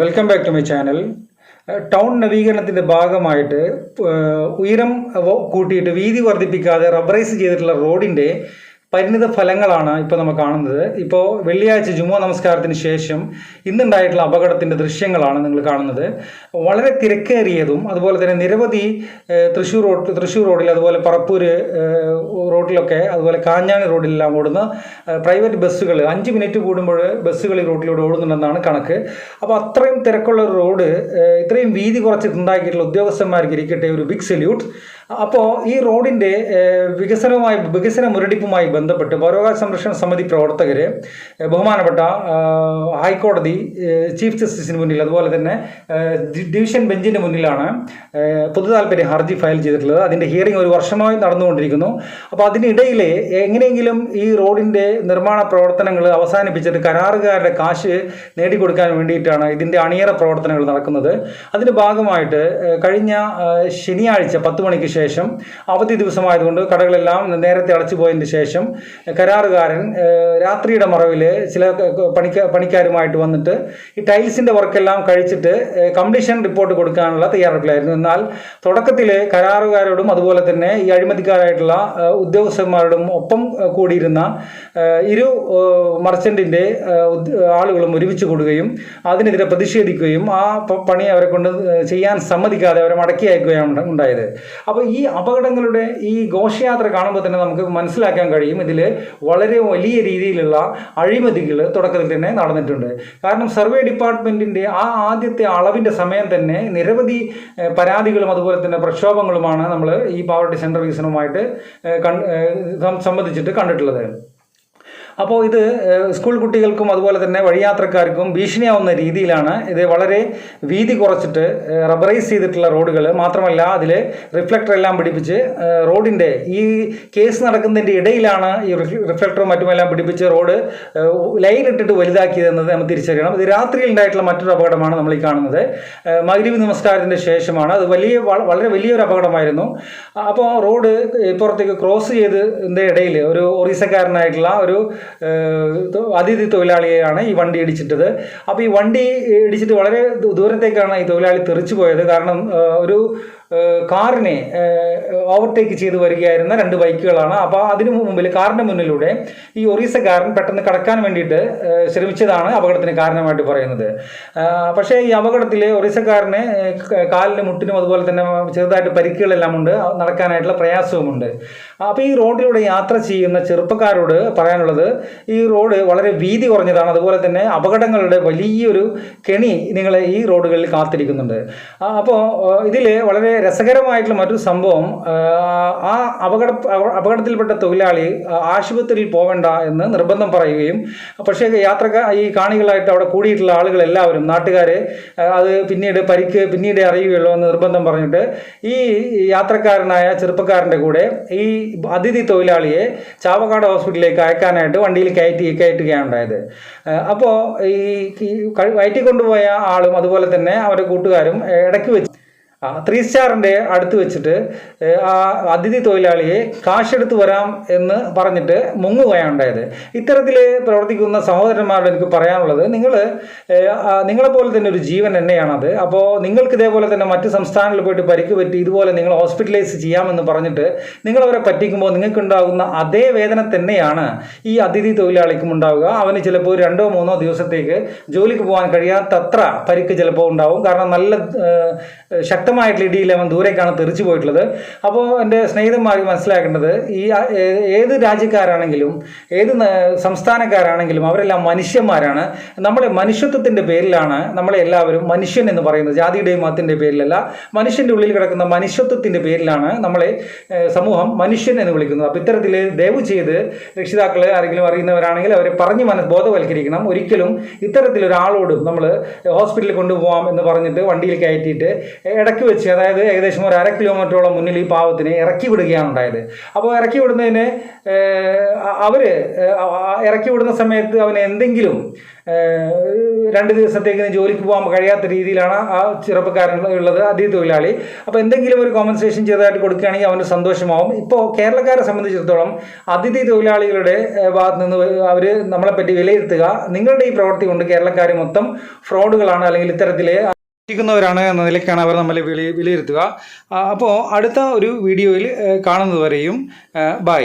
Welcome back to my channel. Town നവീകരണത്തിൻ്റെ ഭാഗമായിട്ട് ഉയരം കൂട്ടിയിട്ട് വീതി വർദ്ധിപ്പിക്കാതെ റബ്ബറൈസ് ചെയ്തിട്ടുള്ള റോഡിൻ്റെ പരിണിത ഫലങ്ങളാണ് ഇപ്പോൾ നമ്മൾ കാണുന്നത്. ഇപ്പോൾ വെള്ളിയാഴ്ച ജുമുഅ നമസ്കാരത്തിന് ശേഷം ഇന്നുണ്ടായിട്ടുള്ള അപകടത്തിൻ്റെ ദൃശ്യങ്ങളാണ് നിങ്ങൾ കാണുന്നത്. വളരെ തിരക്കേറിയതും അതുപോലെ തന്നെ നിരവധി തൃശ്ശൂർ റോഡിൽ അതുപോലെ പറപ്പൂർ റോഡിലൊക്കെ അതുപോലെ കാഞ്ഞാണി റോഡിലെല്ലാം ഓടുന്ന പ്രൈവറ്റ് ബസ്സുകൾ 5 മിനിറ്റ് കൂടുമ്പോൾ ബസ്സുകൾ ഈ റോഡിലൂടെ ഓടുന്നുണ്ടെന്നാണ് കണക്ക്. അപ്പോൾ അത്രയും തിരക്കുള്ള ഒരു റോഡ് ഇത്രയും വീതി കുറച്ചിട്ടുണ്ടാക്കിയിട്ടുള്ള ഉദ്യോഗസ്ഥന്മാർക്ക് ഇരിക്കട്ടെ ഒരു ബിഗ് സല്യൂട്ട്. അപ്പോൾ ഈ റോഡിൻ്റെ വികസന മുരടിപ്പുമായി ബന്ധപ്പെട്ട് പൗരാവകാശ സംരക്ഷണ സമിതി പ്രവർത്തകർ ബഹുമാനപ്പെട്ട ഹൈക്കോടതി ചീഫ് ജസ്റ്റിസിന് മുന്നിൽ അതുപോലെ തന്നെ ഡിവിഷൻ ബെഞ്ചിന് മുന്നിലാണ് പൊതുതാൽപര്യ ഹർജി ഫയൽ ചെയ്തിട്ടുള്ളത്. അതിൻ്റെ ഹിയറിംഗ് ഒരു വർഷമായി നടന്നുകൊണ്ടിരിക്കുന്നു. അപ്പോൾ അതിനിടയിൽ എങ്ങനെയെങ്കിലും ഈ റോഡിൻ്റെ നിർമ്മാണ പ്രവർത്തനങ്ങൾ അവസാനിപ്പിച്ചിട്ട് കരാറുകാരുടെ കാശ് നേടിക്കൊടുക്കാൻ വേണ്ടിയിട്ടാണ് ഇതിൻ്റെ അണിയറ പ്രവർത്തനങ്ങൾ നടക്കുന്നത്. അതിൻ്റെ ഭാഗമായിട്ട് കഴിഞ്ഞ ശനിയാഴ്ച 10 മണിക്ക് ശേഷം അവധി ദിവസമായതുകൊണ്ട് കടകളെല്ലാം നേരത്തെ അടച്ചു പോയതിന് ശേഷം കരാറുകാരൻ രാത്രിയുടെ മറവിൽ ചില പണിക്കാരുമായിട്ട് വന്നിട്ട് ഈ ടൈൽസിൻ്റെ വർക്കെല്ലാം കഴിച്ചിട്ട് കംപ്ലീഷൻ റിപ്പോർട്ട് കൊടുക്കാനുള്ള തയ്യാറെടുപ്പിലായിരുന്നു. എന്നാൽ തുടക്കത്തിൽ കരാറുകാരോടും അതുപോലെ തന്നെ ഈ അഴിമതിക്കാരായിട്ടുള്ള ഉദ്യോഗസ്ഥന്മാരോടും ഒപ്പം കൂടിയിരുന്ന ഇരു മർച്ചൻറ്റിൻ്റെ ആളുകളും ഒരുമിച്ച് കൂടുകയും അതിനെതിരെ പ്രതിഷേധിക്കുകയും ആ പണി അവരെ കൊണ്ട് ചെയ്യാൻ സമ്മതിക്കാതെ അവരെ മടക്കി അയക്കുകയാണ് ഉണ്ടായത്. അപ്പോൾ ഈ അപകടങ്ങളുടെ ഈ ഘോഷയാത്ര കാണുമ്പോൾ തന്നെ നമുക്ക് മനസ്സിലാക്കാൻ കഴിയും ഇതിൽ വളരെ വലിയ രീതിയിലുള്ള അഴിമതികൾ തുടക്കത്തിൽ തന്നെ നടന്നിട്ടുണ്ട്. കാരണം സർവേ ഡിപ്പാർട്ട്മെൻറ്റിൻ്റെ ആദ്യത്തെ അളവിൻ്റെ സമയം തന്നെ നിരവധി പരാതികളും അതുപോലെ തന്നെ പ്രക്ഷോഭങ്ങളുമാണ് നമ്മൾ ഈ പാവർട്ടി സെൻറ്റർ വികസനവുമായിട്ട് സംബന്ധിച്ചിട്ട് കണ്ടിട്ടുള്ളത്. അപ്പോൾ ഇത് സ്കൂൾ കുട്ടികൾക്കും അതുപോലെ തന്നെ വഴിയാത്രക്കാർക്കും ഭീഷണിയാവുന്ന രീതിയിലാണ് ഇത് വളരെ വീതി കുറച്ചിട്ട് റബ്ബറൈസ് ചെയ്തിട്ടുള്ള റോഡുകൾ. മാത്രമല്ല അതിൽ റിഫ്ലക്ടർ എല്ലാം പിടിപ്പിച്ച് റോഡിൻ്റെ ഈ കേസ് നടക്കുന്നതിൻ്റെ ഇടയിലാണ് ഈ റിഫ്ലക്ടറും മറ്റുമെല്ലാം പിടിപ്പിച്ച് റോഡ് ലൈൻ ഇട്ടിട്ട് വലുതാക്കിയതെന്നത് നമ്മൾ തിരിച്ചറിയണം. ഇത് രാത്രിയിൽ ഉണ്ടായിട്ടുള്ള മറ്റൊരു അപകടമാണ് നമ്മൾ ഈ കാണുന്നത്. മഗ്‌രിബ് നമസ്കാരത്തിൻ്റെ ശേഷമാണ്. അത് വളരെ വലിയൊരു അപകടമായിരുന്നു. അപ്പോൾ റോഡ് ഇപ്പുറത്തേക്ക് ക്രോസ് ചെയ്തതിൻ്റെ ഇടയിൽ ഒരു ഒറീസക്കാരനായിട്ടുള്ള ഒരു അതിഥി തൊഴിലാളിയെയാണ് ഈ വണ്ടി ഇടിച്ചിട്ടത്. അപ്പോൾ ഈ വണ്ടി ഇടിച്ചിട്ട് വളരെ ദൂരത്തേക്കാണ് ഈ തൊഴിലാളി തെറിച്ചു പോയത്. കാരണം ഒരു കാറിനെ ഓവർടേക്ക് ചെയ്ത് വരികയായിരുന്ന 2 ബൈക്കുകളാണ്. അപ്പോൾ അതിനു മുമ്പിൽ കാറിൻ്റെ മുന്നിലൂടെ ഈ ഒറീസക്കാരൻ പെട്ടെന്ന് കടക്കാൻ വേണ്ടിയിട്ട് ശ്രമിച്ചതാണ് അപകടത്തിന് കാരണമായിട്ട് പറയുന്നത്. പക്ഷേ ഈ അപകടത്തിൽ ഒറീസക്കാരന് കാലിന് മുട്ടിനും അതുപോലെ തന്നെ ചെറുതായിട്ട് പരിക്കുകളെല്ലാം ഉണ്ട്, നടക്കാനായിട്ടുള്ള പ്രയാസവുമുണ്ട്. അപ്പോൾ ഈ റോഡിലൂടെ യാത്ര ചെയ്യുന്ന ചെറുപ്പക്കാരോട് പറയാനുള്ളത് ഈ റോഡ് വളരെ വീതി കുറഞ്ഞതാണ്. അതുപോലെ തന്നെ അപകടങ്ങളുടെ വലിയൊരു കെണി നിങ്ങളെ ഈ റോഡുകളിൽ കാത്തിരിക്കുന്നുണ്ട്. അപ്പോൾ ഇതിൽ വളരെ രസകരമായിട്ടുള്ള മറ്റൊരു സംഭവം, ആ അപകടത്തിൽപ്പെട്ട തൊഴിലാളി ആശുപത്രിയിൽ പോകണ്ട എന്ന് നിർബന്ധം പറയുകയും പക്ഷേ ഈ കാണികളായിട്ട് അവിടെ കൂടിയിട്ടുള്ള ആളുകളെല്ലാവരും നാട്ടുകാർ അത് പിന്നീട് അറിയുകയുള്ളൂ എന്ന് നിർബന്ധം പറഞ്ഞിട്ട് ഈ യാത്രക്കാരനായ ചെറുപ്പക്കാരൻ്റെ കൂടെ ഈ അതിഥി തൊഴിലാളിയെ ചാവക്കാട് ഹോസ്പിറ്റലിലേക്ക് അയക്കാനായിട്ട് വണ്ടിയിൽ കയറ്റുകയാണ് ഉണ്ടായത്. അപ്പോൾ ഈ കയറ്റിക്കൊണ്ടുപോയ ആളും അതുപോലെ തന്നെ അവരുടെ കൂട്ടുകാരും ഇടയ്ക്ക് വെച്ച് 3 സ്റ്റാറിൻ്റെ അടുത്ത് വെച്ചിട്ട് ആ അതിഥി തൊഴിലാളിയെ കാശെടുത്ത് വരാം എന്ന് പറഞ്ഞിട്ട് മുങ്ങുകയാണ് ഉണ്ടായത്. ഇത്തരത്തിൽ പ്രവർത്തിക്കുന്ന സഹോദരന്മാരോട് എനിക്ക് പറയാനുള്ളത്, നിങ്ങളെപ്പോലെ തന്നെ ഒരു ജീവൻ തന്നെയാണത്. അപ്പോൾ നിങ്ങൾക്ക് ഇതേപോലെ തന്നെ മറ്റ് സംസ്ഥാനങ്ങളിൽ പോയിട്ട് പരിക്ക് പറ്റി ഇതുപോലെ നിങ്ങൾ ഹോസ്പിറ്റലൈസ് ചെയ്യാമെന്ന് പറഞ്ഞിട്ട് നിങ്ങളവരെ പറ്റിക്കുമ്പോൾ നിങ്ങൾക്കുണ്ടാകുന്ന അതേ വേദന തന്നെയാണ് ഈ അതിഥി തൊഴിലാളിക്കും ഉണ്ടാവുക. അവന് ചിലപ്പോൾ 2-3 ദിവസത്തേക്ക് ജോലിക്ക് പോകാൻ കഴിയാത്തത്ര പരിക്ക് ചിലപ്പോൾ ഉണ്ടാവും. കാരണം നല്ല ശക്തമായിട്ടുള്ള ഇടിയിൽ അവൻ ദൂരേക്കാണ് തെറിച്ചു പോയിട്ടുള്ളത്. അപ്പോൾ എൻ്റെ സ്നേഹിതന്മാർ മനസ്സിലാക്കേണ്ടത്, ഈ ഏത് രാജ്യക്കാരാണെങ്കിലും ഏത് സംസ്ഥാനക്കാരാണെങ്കിലും അവരെല്ലാം മനുഷ്യന്മാരാണ്. നമ്മളെ മനുഷ്യത്വത്തിൻ്റെ പേരിലാണ് നമ്മളെ എല്ലാവരും മനുഷ്യൻ എന്ന് പറയുന്നത്. ജാതിയുടെയും മതത്തിൻ്റെ പേരിലല്ല, മനുഷ്യൻ്റെ ഉള്ളിൽ കിടക്കുന്ന മനുഷ്യത്വത്തിൻ്റെ പേരിലാണ് നമ്മളെ സമൂഹം മനുഷ്യൻ എന്ന് വിളിക്കുന്നത്. അപ്പോൾ ഇത്തരത്തിൽ ദയവ് ചെയ്ത് രക്ഷിതാക്കൾ ആരെങ്കിലും അറിയുന്നവരാണെങ്കിൽ അവരെ പറഞ്ഞ് ബോധവൽക്കരിക്കണം. ഒരിക്കലും ഇത്തരത്തിലൊരാളോടും നമ്മൾ ഹോസ്പിറ്റലിൽ കൊണ്ടുപോകാം എന്ന് പറഞ്ഞിട്ട് വണ്ടിയിൽ കയറ്റിയിട്ട് ഇടയ്ക്ക് ഇറക്കി വെച്ച്, അതായത് ഏകദേശം ഒരു 1/2 കിലോമീറ്ററോളം മുന്നിൽ ഈ പാവത്തിനെ ഇറക്കി വിടുകയാണ് ഉണ്ടായത്. അപ്പോൾ ഇറക്കി വിടുന്നതിന് അവർ ഇറക്കി വിടുന്ന സമയത്ത് അവന് എന്തെങ്കിലും 2 ദിവസത്തേക്ക് ജോലിക്ക് പോകാൻ കഴിയാത്ത രീതിയിലാണ് ആ ചെറുപ്പക്കാരൻ ഉള്ളത്, അതിഥി തൊഴിലാളി. അപ്പോൾ എന്തെങ്കിലും ഒരു കോമ്പൻസേഷൻ ചെയ്തതായിട്ട് കൊടുക്കുകയാണെങ്കിൽ അവന് സന്തോഷമാവും. ഇപ്പോൾ കേരളക്കാരെ സംബന്ധിച്ചിടത്തോളം അതിഥി തൊഴിലാളികളുടെ ഭാഗത്ത് നിന്ന് അവർ നമ്മളെപ്പറ്റി വിലയിരുത്തുക, നിങ്ങളുടെ ഈ പ്രവൃത്തി കൊണ്ട് കേരളക്കാർ മൊത്തം ഫ്രോഡുകളാണ് അല്ലെങ്കിൽ ഇത്തരത്തിൽ ാണ് എന്ന നിലയ്ക്കാണ് അവർ നമ്മളെ വിലയിരുത്തുക. അപ്പോൾ അടുത്ത ഒരു വീഡിയോയിൽ കാണുന്നതുവരെയും ബൈ.